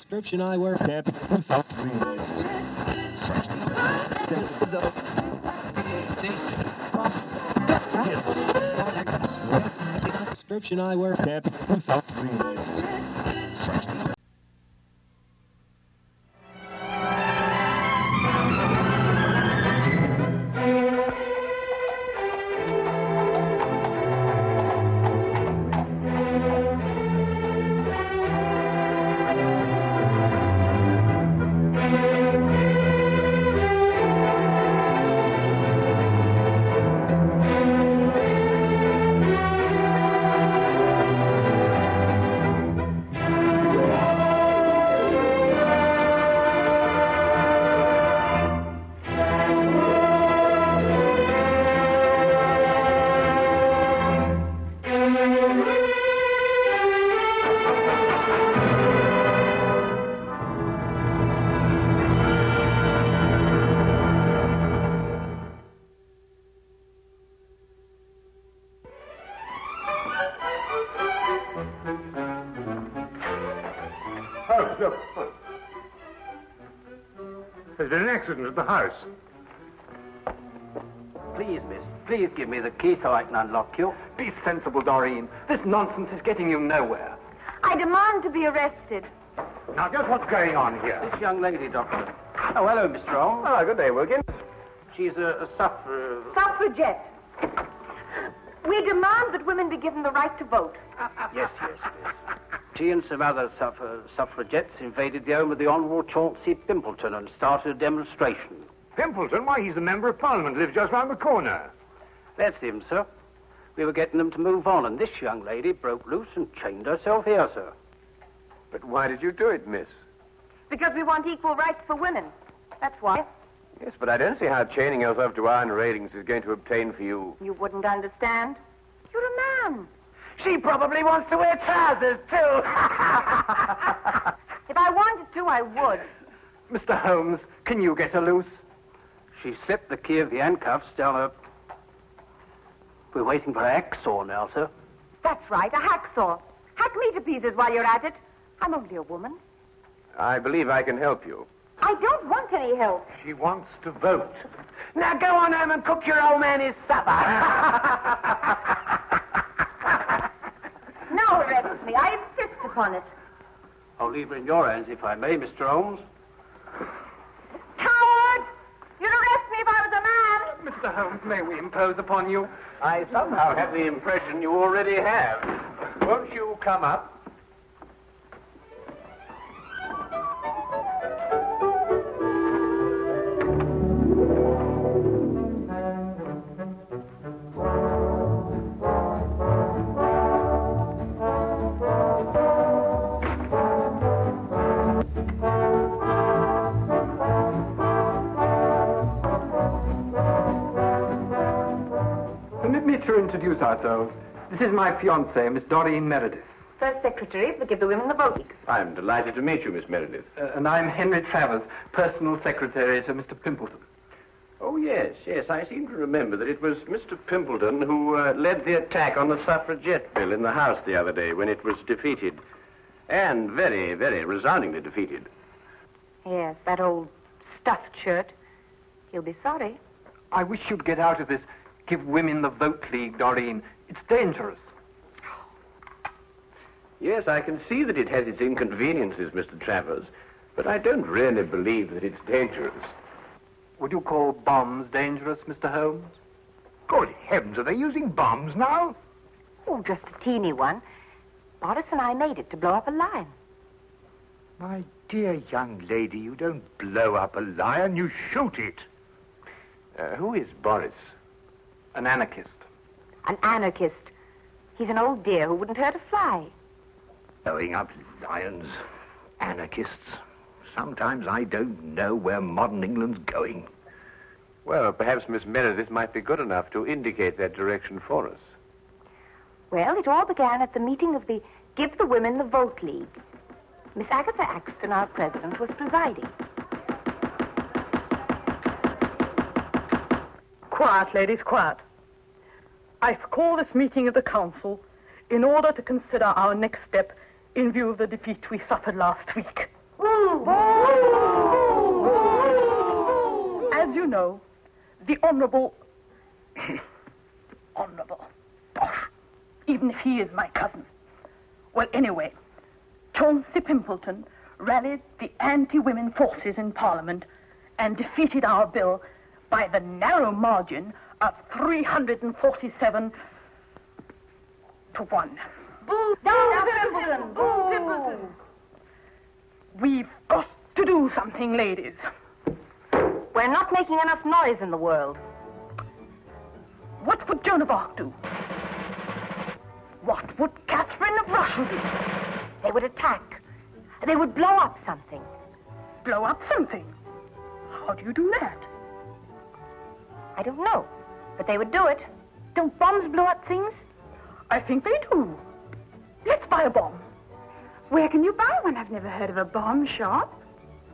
Prescription eyewear. Prescription eyewear. Look. There's been an accident at the house. Please, miss, please give me the key so I can unlock you. Be sensible, Doreen. This nonsense is getting you nowhere. I demand to be arrested. Now, just what's going on here? This young lady, Doctor. Oh, hello, Mr. Holmes. Oh, good day, Wilkins. She's a Suffragette. We demand that women be given the right to vote. Yes. She and some other suffragettes invaded the home of the Honourable Chauncey Pimpleton and started a demonstration. Pimpleton? Why, he's the Member of Parliament, lives just round the corner. That's him, sir. We were getting them to move on, and this young lady broke loose and chained herself here, sir. But why did you do it, miss? Because we want equal rights for women. That's why. Yes, but I don't see how chaining yourself to iron railings is going to obtain for you... You wouldn't understand. You're a man. She probably wants to wear trousers, too. If I wanted to, I would. Mr. Holmes, can you get her loose? She slipped the key of the handcuffs down her... We're waiting for a hacksaw now, sir. That's right, a hacksaw. Hack me to pieces while you're at it. I'm only a woman. I believe I can help you. I don't want any help. She wants to vote. Now go on home and cook your old man his supper. Now arrest me. I insist upon it. I'll leave her in your hands, if I may, Mr. Holmes. Coward! You'd arrest me if I was a man. Mr. Holmes, may we impose upon you? I somehow have the impression you already have. Won't you come up? Permit me to introduce ourselves. This is my fiancée, Miss Doreen Meredith. First secretary to give the women the vote. I'm delighted to meet you, Miss Meredith. And I'm Henry Travers, personal secretary to Mr. Pimpleton. Oh, yes. I seem to remember that it was Mr. Pimpleton who led the attack on the suffragette bill in the House the other day when it was defeated. And very, very resoundingly defeated. Yes, that old stuffed shirt. He'll be sorry. I wish you'd get out of this Give Women the Vote League, Doreen. It's dangerous. Yes, I can see that it has its inconveniences, Mr. Travers, but I don't really believe that it's dangerous. Would you call bombs dangerous, Mr. Holmes? Good heavens, are they using bombs now? Oh, just a teeny one. Boris and I made it to blow up a lion. My dear young lady, you don't blow up a lion, you shoot it. Who is Boris? An anarchist. An anarchist. He's an old dear who wouldn't hurt a fly. Blowing up lions, anarchists. Sometimes I don't know where modern England's going. Well, perhaps Miss Meredith might be good enough to indicate that direction for us. Well, it all began at the meeting of the Give the Women the Vote League. Miss Agatha Axton, our president, was presiding. Quiet, ladies, quiet. I call this meeting of the council in order to consider our next step in view of the defeat we suffered last week. We As you know, the Honourable... Honourable. Bosh. Even if he is my cousin. Well, anyway, Chauncey Pimpleton rallied the anti-women forces in Parliament and defeated our bill by the narrow margin of 347 to 1. Boo! Down Pimpleton! Boo! Pimpleton! We've got to do something, ladies. We're not making enough noise in the world. What would Joan of Arc do? What would Catherine of Russia do? They would attack. They would blow up something. Blow up something? How do you do that? I don't know, but they would do it. Don't bombs blow up things? I think they do. Let's buy a bomb. Where can you buy one? I've never heard of a bomb shop.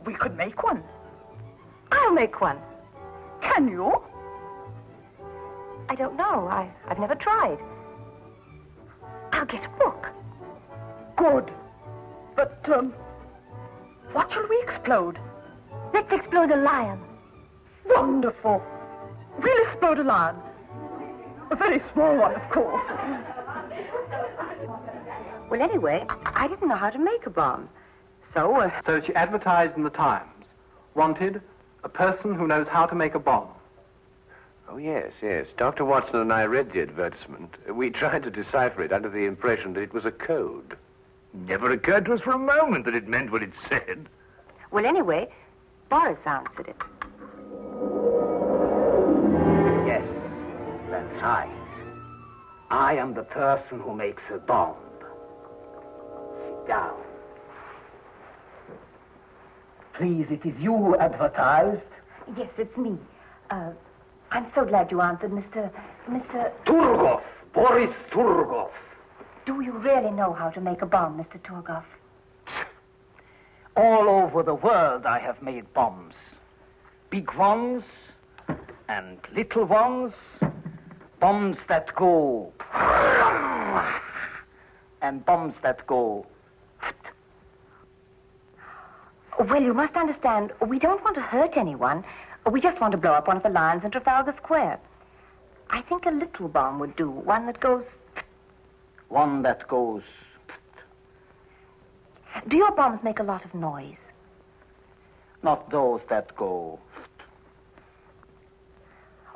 We could make one. I'll make one. Can you? I don't know. I've never tried. I'll get a book. Good. But, what shall we explode? Let's explode a lion. Wonderful. We'll explode a lion. A very small one, of course. Well, anyway, I didn't know how to make a bomb. So, So she advertised in the Times. Wanted, a person who knows how to make a bomb. Oh, yes, yes. Dr. Watson and I read the advertisement. We tried to decipher it under the impression that it was a code. Never occurred to us for a moment that it meant what it said. well, anyway, Boris answered it. Yes, that's right. I am the person who makes a bomb. Sit down. Please, it is you who advertised. Yes, it's me. I'm so glad you answered, Mr. Turgov, Boris Turgov. Do you really know how to make a bomb, Mr. Turgov? All over the world I have made bombs. Big ones and little ones. Bombs that go... and bombs that go... Well, you must understand, we don't want to hurt anyone. We just want to blow up one of the lions in Trafalgar Square. I think a little bomb would do, one that goes... One that goes... Do your bombs make a lot of noise? Not those that go...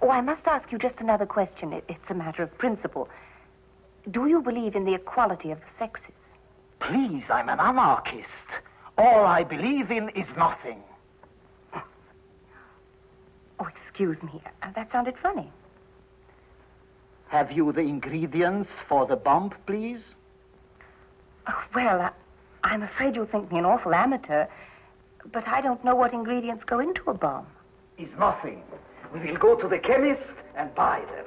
Oh, I must ask you just another question. It's a matter of principle. Do you believe in the equality of the sexes? Please, I'm an anarchist. All I believe in is nothing. Oh, excuse me. That sounded funny. Have you the ingredients for the bomb, please? Oh, well, I'm afraid you'll think me an awful amateur, but I don't know what ingredients go into a bomb. Is nothing. We will go to the chemist and buy them.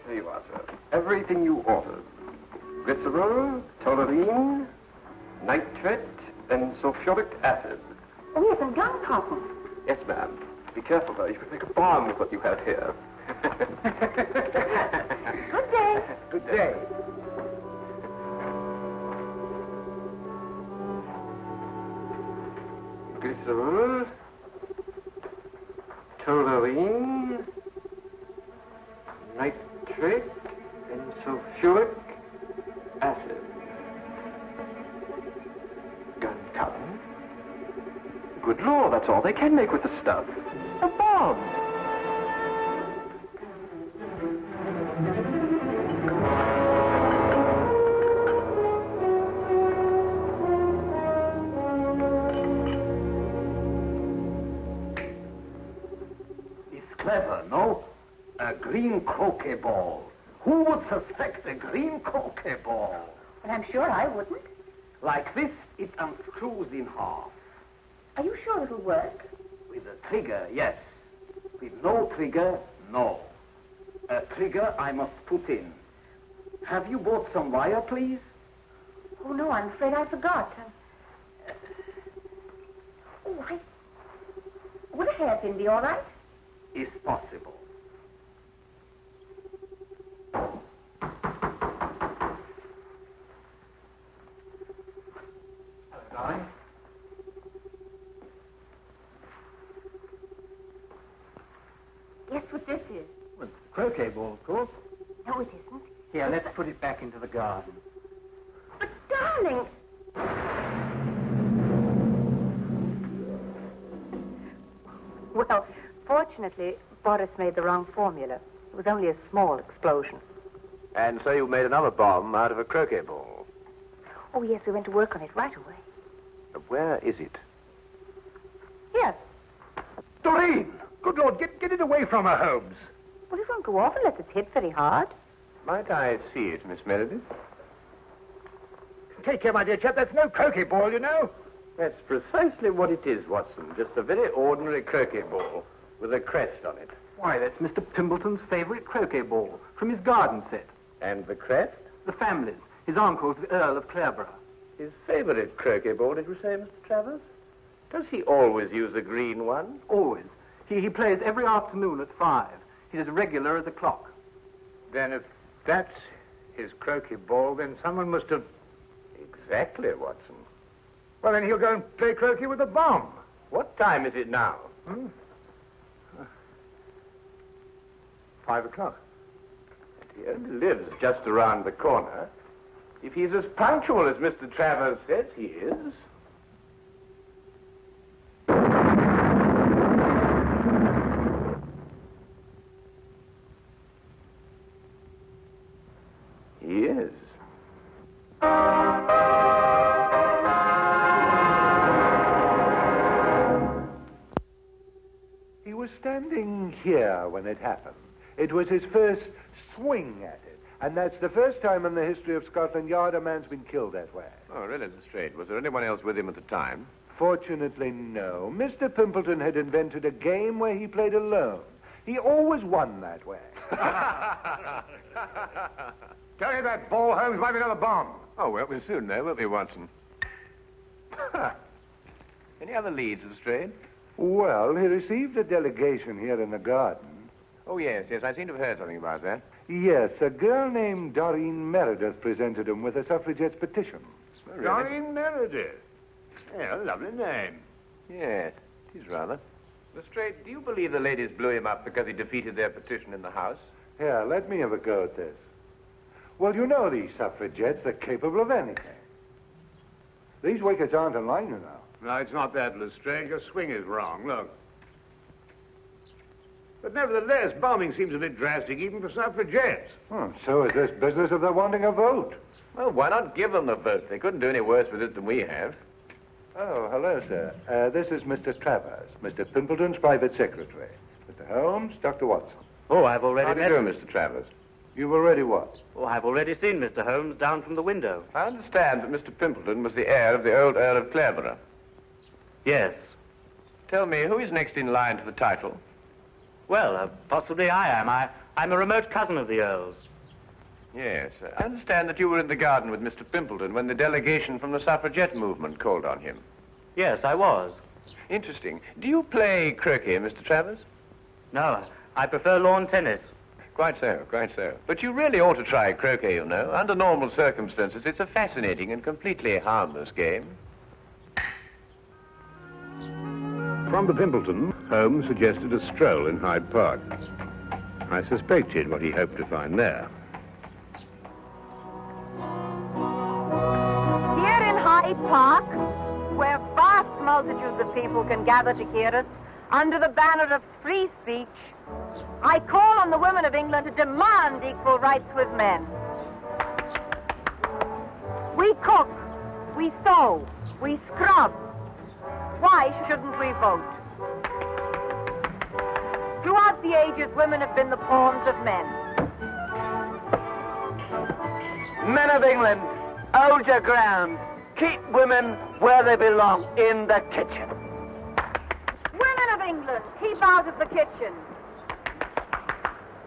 There you are, sir. Everything you ordered. Glycerol, toluene, nitrate, and sulfuric acid. Oh, yes, and gunpowder. Yes, ma'am. Be careful, though. You could make a bomb with what you have here. Good day. Good day. Glycerol, toluene, nitrate, and sulfuric acid. Gunpowder. Good Lord, that's all they can make with the stuff. A bomb. It's clever, no? A green croquet ball. Who would suspect a green croquet ball? Well, I'm sure I wouldn't. Like this, it unscrews in half. Are you sure it'll work? With a trigger, yes. With no trigger, no. A trigger I must put in. Have you bought some wire, please? Oh, no, I'm afraid I forgot. Would a hairpin be all right? Is possible. Hello, darling. Guess what this is? Well, croquet ball, of course. No, it isn't. Here, let's put it back into the garden. But, darling... Well, fortunately, Boris made the wrong formula. It was only a small explosion. And so you made another bomb out of a croquet ball. Oh, yes, we went to work on it right away. Where is it? Here. Doreen! Good Lord, get it away from her, Holmes. Well, it won't go off unless it's hit very hard. Might I see it, Miss Meredith? Take care, my dear chap. That's no croquet ball, you know. That's precisely what it is, Watson. Just a very ordinary croquet ball with a crest on it. Why, that's Mr. Pimbleton's favorite croquet ball from his garden set. And the crest? The family's. His uncle's the Earl of Clareborough. His favorite croquet ball, did you say, Mr. Travers? Does he always use a green one? Always. He plays every afternoon at 5. He's as regular as a clock. Then if that's his croquet ball, then someone must have... Exactly, Watson. Well, then he'll go and play croquet with a bomb. What time is it now? 5 o'clock. He only lives just around the corner. If he's as punctual as Mr. Travers says he is... He is. He was standing here when it happened. It was his first swing at it. And that's the first time in the history of Scotland Yard a man's been killed that way. Oh, really, Lestrade? Was there anyone else with him at the time? Fortunately, no. Mr. Pimpleton had invented a game where he played alone. He always won that way. Tell you that ball, Holmes, might be another bomb. Oh, well, we'll soon know, won't we, Watson? Any other leads, Lestrade? Well, he received a delegation here in the garden. Oh, yes, I seem to have heard something about that. Yes, a girl named Doreen Meredith presented him with a suffragette's petition. Oh, really? Doreen Meredith. Yeah, lovely name. Yes, it is rather. Lestrade, do you believe the ladies blew him up because he defeated their petition in the House? Here, let me have a go at this. Well, you know these suffragettes, they're capable of anything. These wickets aren't in line, you know. No, it's not that, Lestrade. Your swing is wrong. Look. But nevertheless, bombing seems a bit drastic even for suffragettes. So is this business of their wanting a vote. Well, why not give them the vote? They couldn't do any worse with it than we have. Oh, hello, sir. This is Mr. Travers, Mr. Pimpleton's private secretary. Mr. Holmes, Dr. Watson. Oh, I've already How do you do, Mr. Travers? You've already what? Oh, I've already seen Mr. Holmes down from the window. I understand that Mr. Pimpleton was the heir of the old Earl of Clareborough. Yes. Tell me, who is next in line to the title? Well, possibly I am. I'm a remote cousin of the Earl's. Yes, I understand that you were in the garden with Mr. Pimpleton when the delegation from the suffragette movement called on him. Yes, I was. Interesting. Do you play croquet, Mr. Travers? No, I prefer lawn tennis. Quite so, quite so. But you really ought to try croquet, you know. Under normal circumstances, it's a fascinating and completely harmless game. From the Pimpleton, Holmes suggested a stroll in Hyde Park. I suspected what he hoped to find there. Here in Hyde Park, where vast multitudes of people can gather to hear us, under the banner of free speech, I call on the women of England to demand equal rights with men. We cook, we sew, we scrub. Why shouldn't we vote? Throughout the ages, women have been the pawns of men. Men of England, hold your ground. Keep women where they belong, in the kitchen. Women of England, keep out of the kitchen.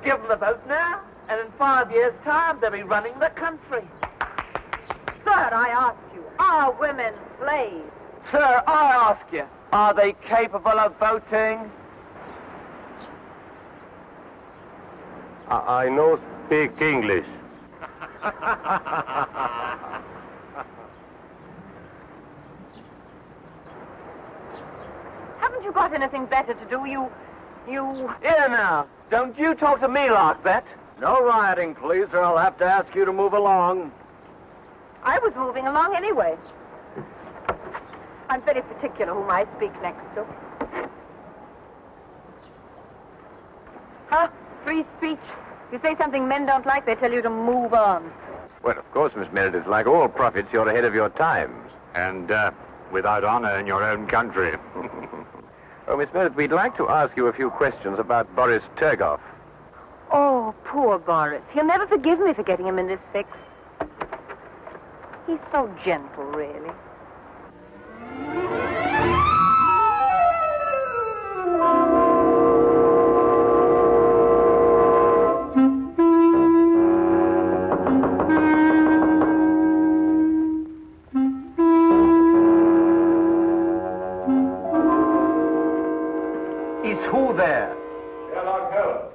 Give them the vote now, and in 5 years' time, they'll be running the country. Sir, I ask you, are women slaves? Sir, I ask you, Are they capable of voting? I no speak English. Haven't you got anything better to do? You... Here now, don't you talk to me like that. No rioting, please, or I'll have to ask you to move along. I was moving along anyway. I'm very particular whom I speak next to. Huh? Free speech. You say something men don't like, they tell you to move on. Well, of course, Miss Meredith, like all prophets, you're ahead of your times. And without honor in your own country. Oh, Miss Meredith, we'd like to ask you a few questions about Boris Turgoff. Oh, poor Boris. He'll never forgive me for getting him in this fix. He's so gentle, really. Is who there? Sherlock Holmes.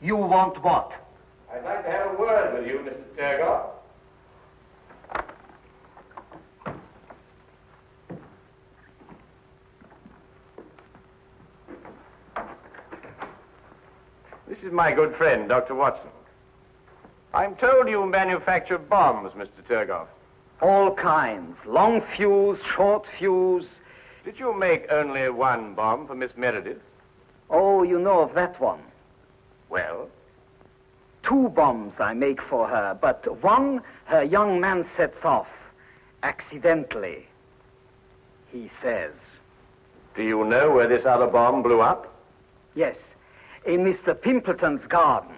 You want what? I'd like to have a word with you, Mr. Turgoff. This is my good friend, Dr. Watson. I'm told you manufacture bombs, Mr. Turgoff. All kinds. Long fuse, short fuse. Did you make only one bomb for Miss Meredith? Oh, you know of that one. Well? 2 bombs I make for her, but one her young man sets off. Accidentally. He says. Do you know where this other bomb blew up? Yes. In Mr. Pimpleton's garden.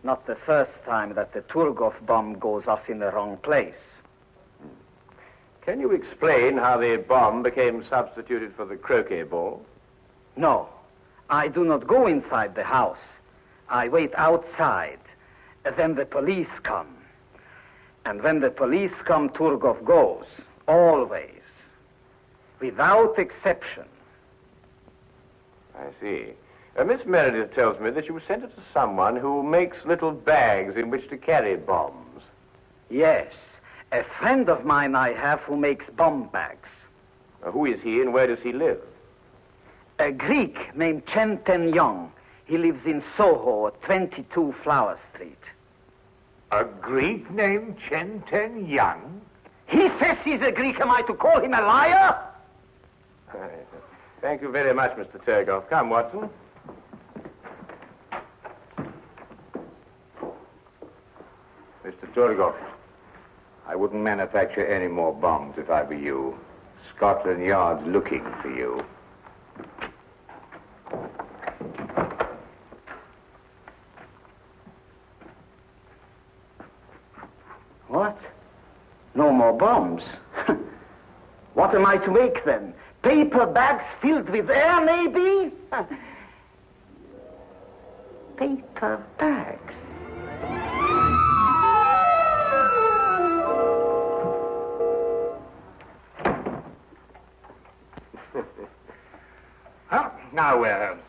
Not the first time that the Turgoff bomb goes off in the wrong place. Can you explain how the bomb became substituted for the croquet ball? No. I do not go inside the house. I wait outside. Then the police come. And when the police come, Turgoff goes. Always. Without exception. I see. Miss Meredith tells me that you sent it to someone who makes little bags in which to carry bombs. Yes. A friend of mine I have who makes bomb bags. Who is he and where does he live? A Greek named Chen Ten Yong. He lives in Soho, 22 Flower Street. A Greek named Chen Ten Yang? He says he's a Greek. Am I to call him a liar? Thank you very much, Mr. Turgoff. Come, Watson. Mr. Turgoff, I wouldn't manufacture any more bombs if I were you. Scotland Yard's looking for you. What? No more bombs? What am I to make then? Paper bags filled with air, maybe? Paper bags. Now where, Holmes?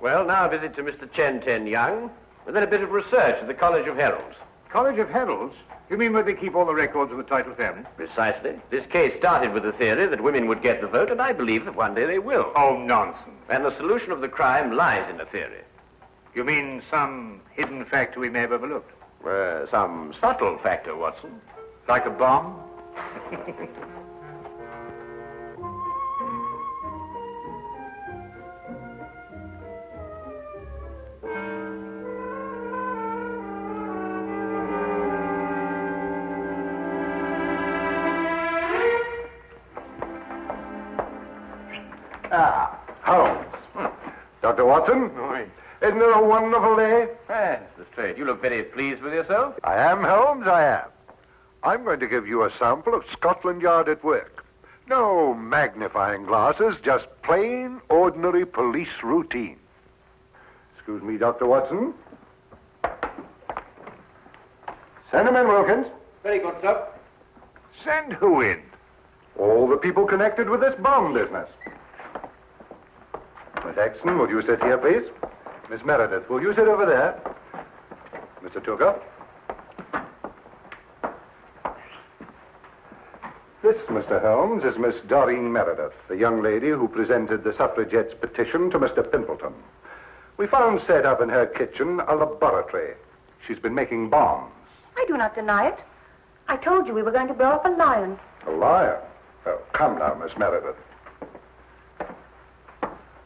Well, now a visit to Mr. Chen Ten Yang, and then a bit of research at the College of Heralds. College of Heralds? You mean where they keep all the records of the title family? Precisely. This case started with the theory that women would get the vote, and I believe that one day they will. Oh, nonsense. And the solution of the crime lies in the theory. You mean some hidden factor we may have overlooked? Some subtle factor, Watson. Like a bomb? Holmes. Dr. Watson? Isn't it a wonderful day? Yes, that's straight. You look very pleased with yourself. I am, Holmes, I am. I'm going to give you a sample of Scotland Yard at work. No magnifying glasses, just plain, ordinary police routine. Excuse me, Dr. Watson. Send him in, Wilkins. Very good, sir. Send who in? All the people connected with this bomb business. Miss Axton, will you sit here, please? Miss Meredith, will you sit over there? Mr. Turgoff? This, Mr. Holmes, is Miss Doreen Meredith, the young lady who presented the suffragettes' petition to Mr. Pimpleton. We found set up in her kitchen a laboratory. She's been making bombs. I do not deny it. I told you we were going to blow up a lion. A liar? Oh, come now, Miss Meredith.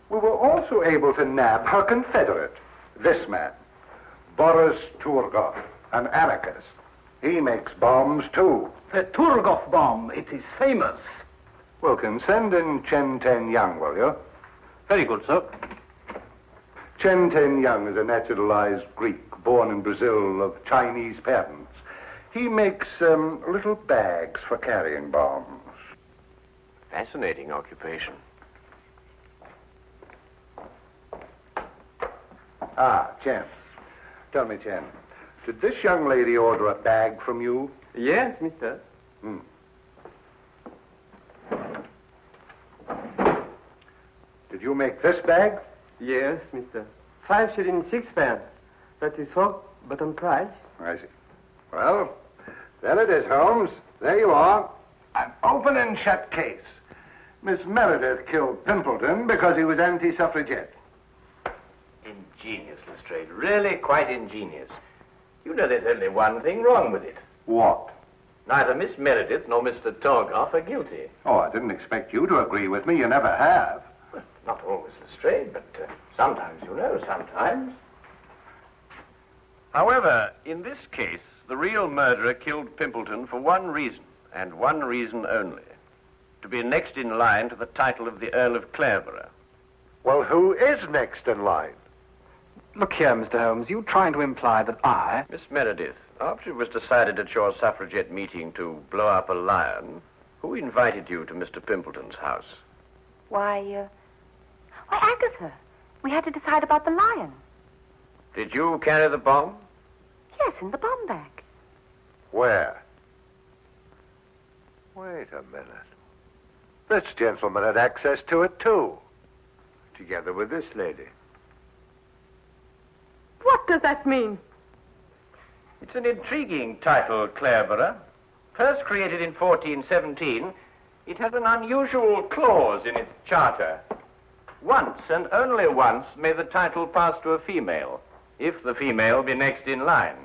We were also able to nab her confederate, this man, Boris Turgoff, an anarchist. He makes bombs, too. The Turgoff bomb, it is famous. Wilkins, send in Chen Ten Young, will you? Very good, sir. Chen Ten Young is a naturalized Greek, born in Brazil, of Chinese parents. He makes little bags for carrying bombs. Fascinating occupation. Ah, Chen. Tell me, Chen, did this young lady order a bag from you? Yes, mister. Did you make this bag? Yes, mister. 5 shillings 6pence. That is all, but on price. I see. Well, there it is, Holmes. There you are. An open and shut case. Miss Meredith killed Pimpleton because he was anti-suffragette. Ingenious, Lestrade. Really quite ingenious. You know there's only one thing wrong with it. What? Neither Miss Meredith nor Mr. Turgoff are guilty. Oh, I didn't expect you to agree with me. You never have. Well, not always, Lestrade, but sometimes, you know, sometimes. However, in this case, the real murderer killed Pimpleton for one reason, and one reason only. To be next in line to the title of the Earl of Clareborough. Well, who is next in line? Look here, Mr. Holmes, you trying to imply that I... Miss Meredith, after it was decided at your suffragette meeting to blow up a lion, who invited you to Mr. Pimpleton's house? Why, Agatha. We had to decide about the lion. Did you carry the bomb? Yes, in the bomb bag. Where? Wait a minute. This gentleman had access to it, too. Together with this lady. What does that mean? It's an intriguing title, Clareborough. First created in 1417, it has an unusual clause in its charter. Once, and only once, may the title pass to a female, if the female be next in line.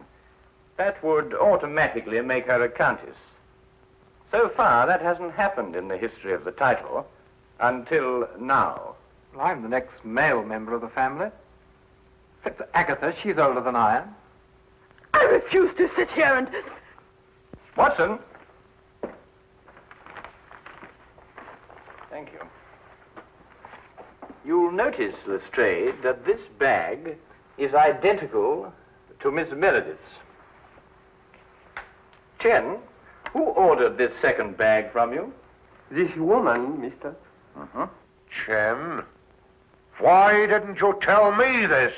That would automatically make her a countess. So far, that hasn't happened in the history of the title, until now. Well, I'm the next male member of the family. Except for Agatha, she's older than I am. I refuse to sit here and... Watson! Thank you. You'll notice, Lestrade, that this bag is identical to Miss Meredith's. Chen, who ordered this second bag from you? This woman, mister. Chen, why didn't you tell me this?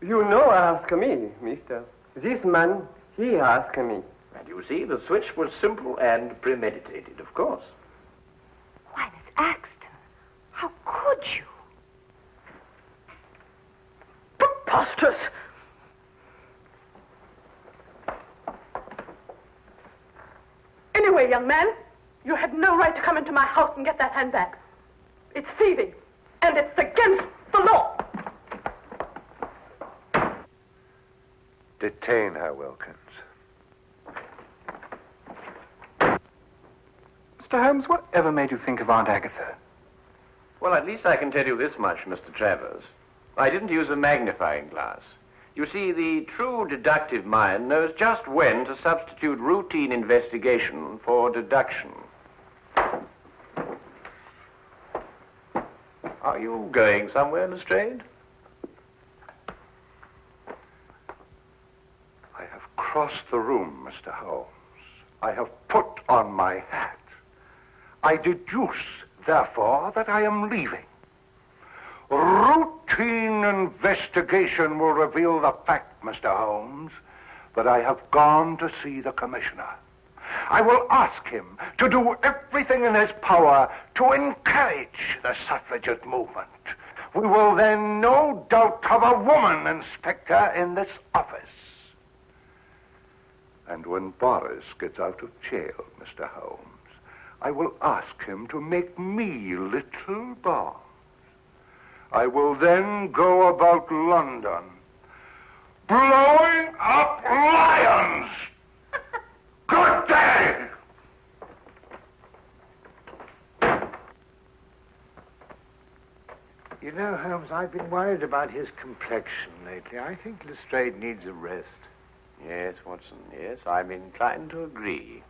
You know ask me, mister. This man, he asked me. And you see, the switch was simple and premeditated, of course. Why, Miss Axton, how could you? Preposterous! Anyway, young man, you had no right to come into my house and get that handbag. It's thieving, and it's against the law. Detain her, Wilkins. Mr. Holmes, whatever made you think of Aunt Agatha? Well, at least I can tell you this much, Mr. Travers. I didn't use a magnifying glass. You see, the true deductive mind knows just when to substitute routine investigation for deduction. Are you going somewhere, Lestrade? I have crossed the room, Mr. Holmes. I have put on my hat. I deduce, therefore, that I am leaving. Routine investigation will reveal the fact, Mr. Holmes, that I have gone to see the commissioner. I will ask him to do everything in his power to encourage the suffragette movement, We will then no doubt have a woman inspector in this office. And when Boris gets out of jail, Mr. Holmes, I will ask him to make me little bombs. I will then go about London, blowing up lions. Good day! You know, Holmes, I've been worried about his complexion lately. I think Lestrade needs a rest. Yes, Watson, yes, I'm inclined to agree.